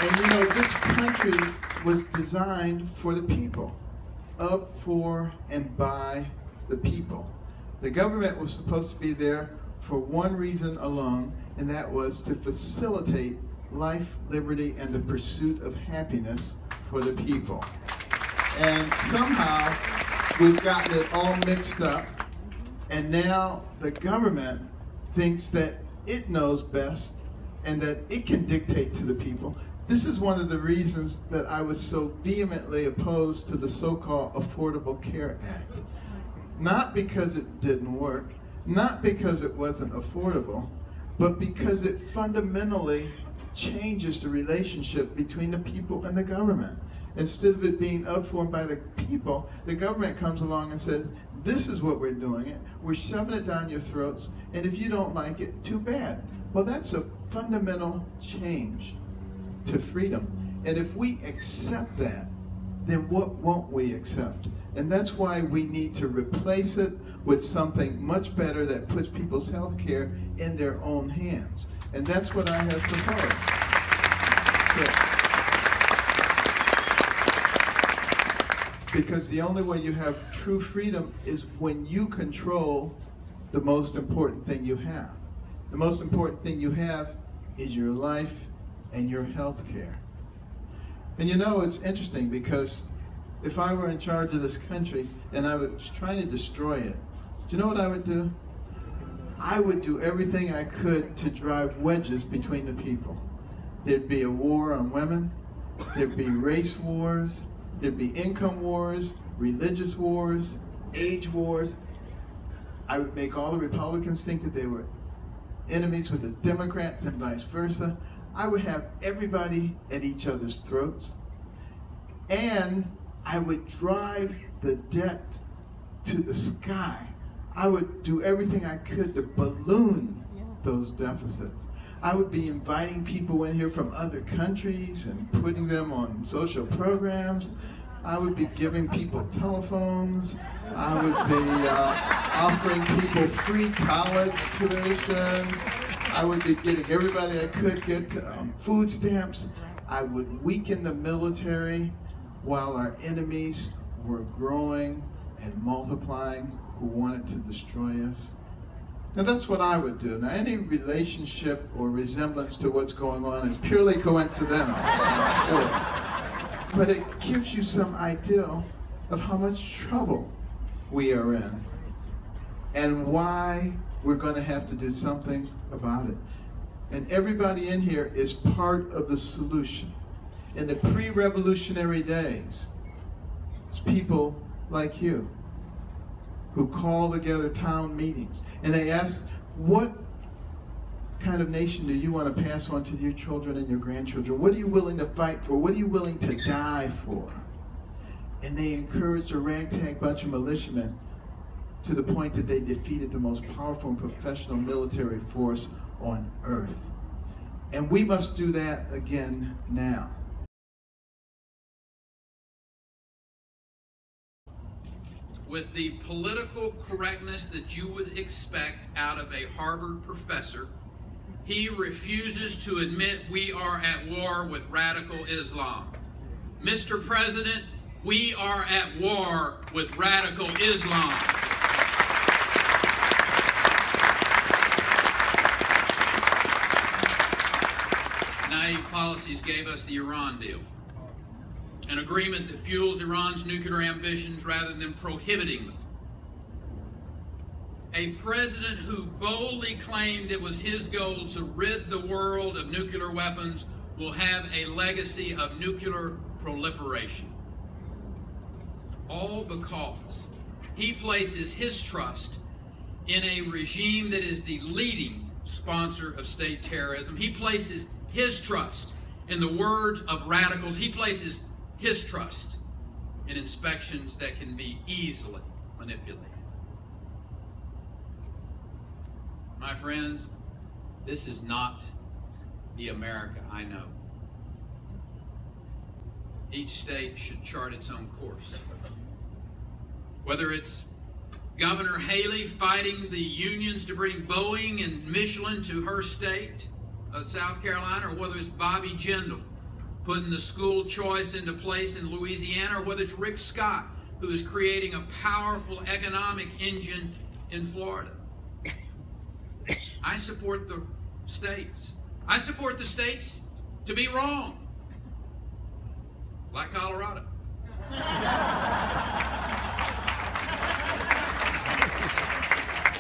And you know, this country was designed for the people, of, for, and by the people. The government was supposed to be there for one reason alone, and that was to facilitate life, liberty, and the pursuit of happiness for the people. And somehow we've gotten it all mixed up, and now the government thinks that it knows best and that it can dictate to the people. This is one of the reasons that I was so vehemently opposed to the so-called Affordable Care Act. Not because it didn't work, not because it wasn't affordable, but because it fundamentally changes the relationship between the people and the government. Instead of it being up for and by the people, the government comes along and says, this is what we're doing it, we're shoving it down your throats, and if you don't like it, too bad. Well, that's a fundamental change to freedom. And if we accept that, then what won't we accept? And that's why we need to replace it with something much better that puts people's health care in their own hands. And that's what I have proposed. Because the only way you have true freedom is when you control the most important thing you have. The most important thing you have is your life and your health care. And you know, it's interesting because if I were in charge of this country and I was trying to destroy it, do you know what I would do? I would do everything I could to drive wedges between the people. There'd be a war on women, there'd be race wars, there'd be income wars, religious wars, age wars. I would make all the Republicans think that they were enemies with the Democrats and vice versa. I would have everybody at each other's throats. And I would drive the debt to the sky. I would do everything I could to balloon those deficits. I would be inviting people in here from other countries and putting them on social programs. I would be giving people telephones. I would be offering people free college tuitions. I would be getting everybody I could get food stamps. I would weaken the military while our enemies were growing and multiplying who wanted to destroy us. Now that's what I would do. Now any relationship or resemblance to what's going on is purely coincidental, I'm sure. But it gives you some idea of how much trouble we are in and why we're going to have to do something about it. And everybody in here is part of the solution. In the pre-revolutionary days, it's people like you who call together town meetings and they ask, what kind of nation do you want to pass on to your children and your grandchildren? What are you willing to fight for? What are you willing to die for? And they encouraged a ragtag bunch of militiamen to the point that they defeated the most powerful and professional military force on earth. And we must do that again now. With the political correctness that you would expect out of a Harvard professor, he refuses to admit we are at war with radical Islam. Mr. President, we are at war with radical Islam. Naive policies gave us the Iran deal, an agreement that fuels Iran's nuclear ambitions rather than prohibiting them. A president who boldly claimed it was his goal to rid the world of nuclear weapons will have a legacy of nuclear proliferation. All because he places his trust in a regime that is the leading sponsor of state terrorism. He places his trust in the words of radicals. He places his trust in inspections that can be easily manipulated. My friends, this is not the America I know. Each state should chart its own course. Whether it's Governor Haley fighting the unions to bring Boeing and Michelin to her state of South Carolina, or whether it's Bobby Jindal putting the school choice into place in Louisiana, or whether it's Rick Scott, who is creating a powerful economic engine in Florida. I support the states. I support the states to be wrong, like Colorado. I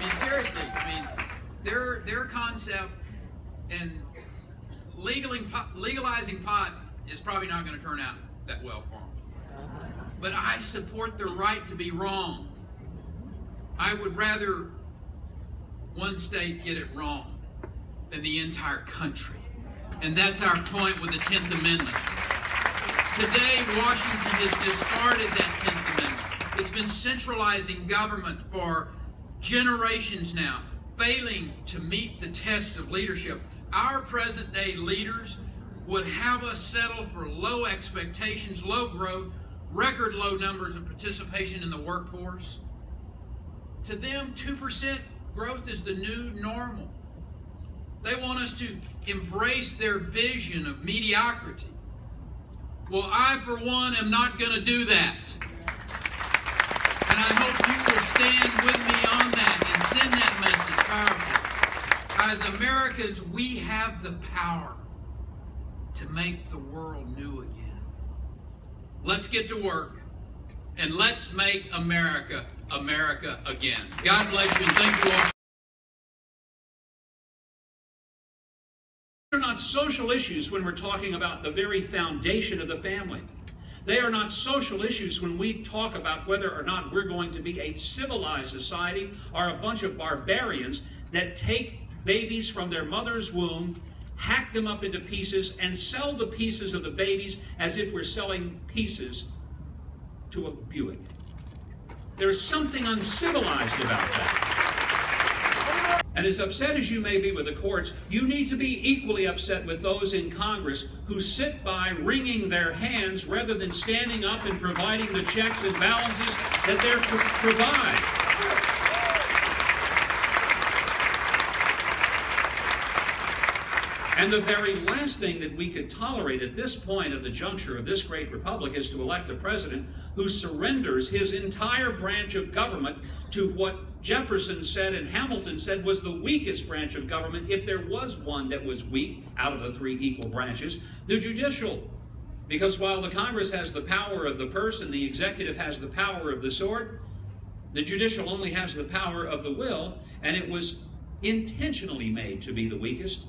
mean, seriously, their concept and legalizing pot is probably not going to turn out that well for them. But I support their right to be wrong. I would rather one state get it wrong than the entire country. And that's our point with the 10th Amendment. Today, Washington has discarded that 10th Amendment. It's been centralizing government for generations now, failing to meet the test of leadership. Our present-day leaders would have us settle for low expectations, low growth, record low numbers of participation in the workforce. To them, 2% growth is the new normal. They want us to embrace their vision of mediocrity. Well, I, for one, am not going to do that. And I hope you will stand with me on that and send that message powerfully. As Americans, we have the power to make the world new again. Let's get to work, and let's make America, America again. God bless you, and thank you all. They're not social issues when we're talking about the very foundation of the family. They are not social issues when we talk about whether or not we're going to be a civilized society or a bunch of barbarians that take babies from their mother's womb, hack them up into pieces, and sell the pieces of the babies as if we're selling pieces to a Buick. There's something uncivilized about that. And as upset as you may be with the courts, you need to be equally upset with those in Congress who sit by wringing their hands rather than standing up and providing the checks and balances that they're to provide. And the very last thing that we could tolerate at this point of the juncture of this great republic is to elect a president who surrenders his entire branch of government to what Jefferson said and Hamilton said was the weakest branch of government, if there was one that was weak out of the three equal branches, the judicial. Because while the Congress has the power of the purse and the executive has the power of the sword, the judicial only has the power of the will, and it was intentionally made to be the weakest,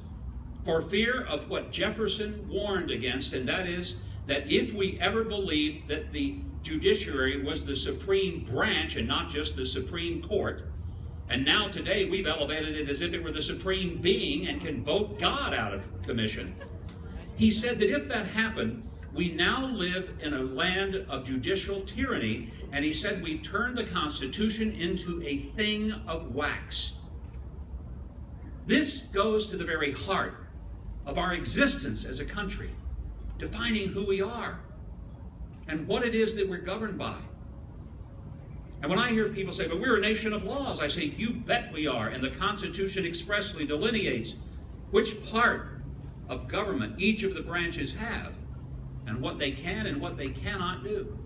for fear of what Jefferson warned against, and that is that if we ever believed that the judiciary was the supreme branch and not just the Supreme Court, and now today we've elevated it as if it were the supreme being and can vote God out of commission, he said that if that happened, we now live in a land of judicial tyranny, and he said we've turned the Constitution into a thing of wax. This goes to the very heart of our existence as a country, defining who we are and what it is that we're governed by. And when I hear people say, but we're a nation of laws, I say, you bet we are. And the Constitution expressly delineates which part of government each of the branches have and what they can and what they cannot do.